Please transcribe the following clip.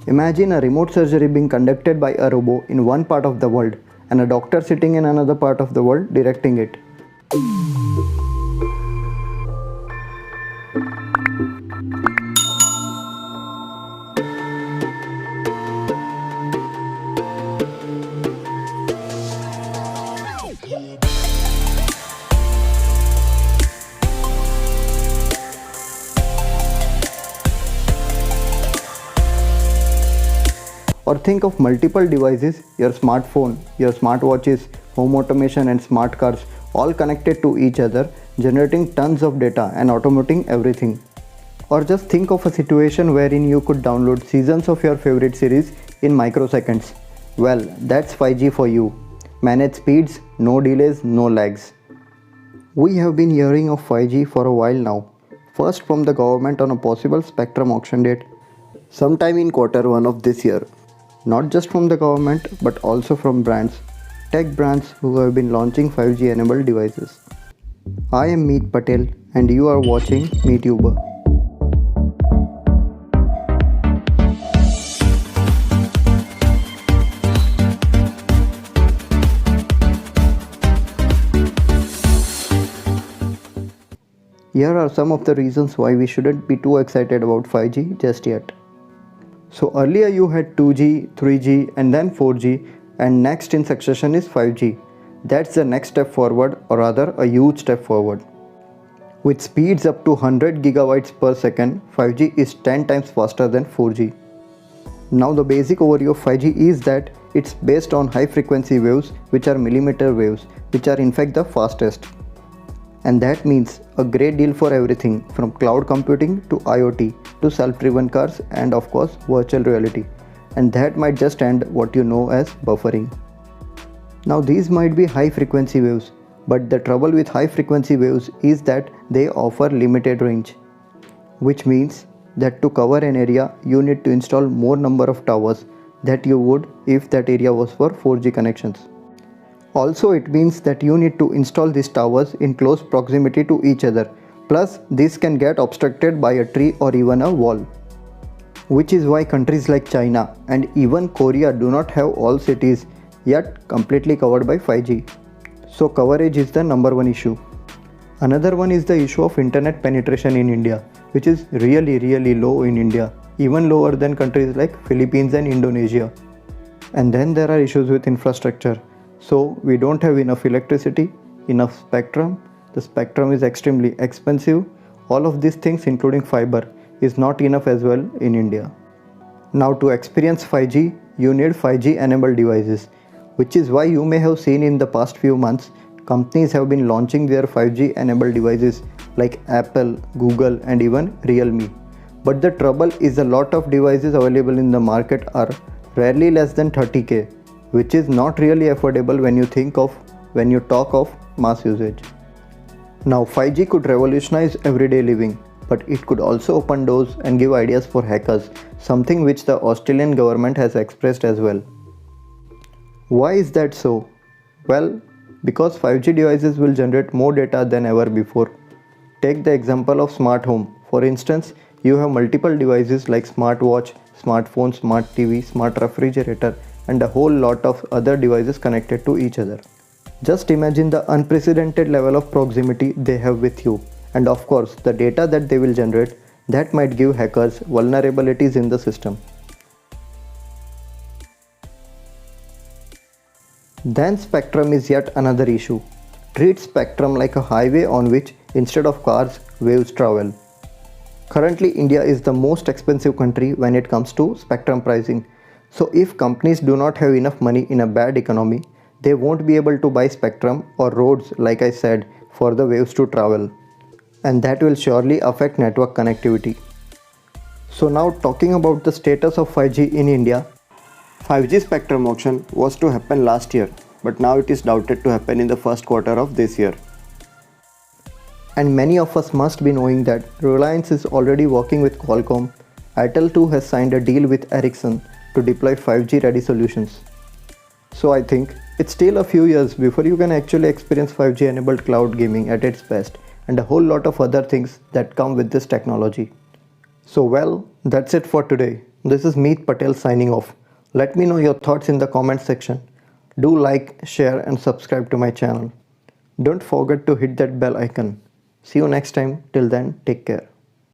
Imagine a remote surgery being conducted by a robot in one part of the world and a doctor sitting in another part of the world directing it. Or think of multiple devices, your smartphone, your smartwatches, home automation and smart cars all connected to each other, generating tons of data and automating everything. Or just think of a situation wherein you could download seasons of your favorite series in microseconds. Well, that's 5G for you. Manage speeds, no delays, no lags. We have been hearing of 5G for a while now. First from the government on a possible spectrum auction date sometime in Q1 of this year. Not just from the government but also from brands, tech brands who have been launching 5G enabled devices. I am Meet Patel and you are watching MeetUber. Here are some of the reasons why we shouldn't be too excited about 5G just yet. So earlier you had 2G, 3G and then 4G, and next in succession is 5G. That's the next step forward, or rather a huge step forward. With speeds up to 100 gigabytes per second, 5G is 10 times faster than 4G. Now the basic overview of 5G is that it's based on high frequency waves, which are millimeter waves, which are in fact the fastest. And that means a great deal for everything from cloud computing to IoT to self-driven cars and of course virtual reality. And that might just end what you know as buffering. Now these might be high frequency waves, but the trouble with high frequency waves is that they offer limited range. Which means that to cover an area you need to install more number of towers that you would if that area was for 4G connections. Also, it means that you need to install these towers in close proximity to each other. Plus, this can get obstructed by a tree or even a wall. Which is why countries like China and even Korea do not have all cities yet completely covered by 5G. So coverage is the number one issue. Another one is the issue of internet penetration in India, which is really low in India, even lower than countries like Philippines and Indonesia. And then there are issues with infrastructure. So we don't have enough electricity, enough spectrum, the spectrum is extremely expensive, all of these things including fiber is not enough as well in India. Now to experience 5G, you need 5G enabled devices, which is why you may have seen in the past few months, companies have been launching their 5G enabled devices like Apple, Google and even Realme. But the trouble is a lot of devices available in the market are rarely less than 30K. Which is not really affordable when you talk of mass usage. Now 5G could revolutionize everyday living, but it could also open doors and give ideas for hackers, something which the Australian government has expressed as well. Why is that so? Well, because 5G devices will generate more data than ever before. Take the example of smart home. For instance, you have multiple devices like smartwatch, smartphone, smart TV, smart refrigerator, and a whole lot of other devices connected to each other. Just imagine the unprecedented level of proximity they have with you, and of course the data that they will generate that might give hackers vulnerabilities in the system. Then spectrum is yet another issue. Treat spectrum like a highway on which instead of cars, waves travel. Currently India is the most expensive country when it comes to spectrum pricing. So if companies do not have enough money in a bad economy, they won't be able to buy spectrum or roads, like I said, for the waves to travel. And that will surely affect network connectivity. So now talking about the status of 5G in India. 5G spectrum auction was to happen last year, but now it is doubted to happen in the first quarter of this year. And many of us must be knowing that Reliance is already working with Qualcomm. Airtel too has signed a deal with Ericsson to deploy 5G ready solutions. So I think it's still a few years before you can actually experience 5G enabled cloud gaming at its best and a whole lot of other things that come with this technology. So well, that's it for today. This is Meet Patel signing off. Let me know your thoughts in the comment section. Do like, share and subscribe to my channel. Don't forget to hit that bell icon. See you next time. Till then, take care.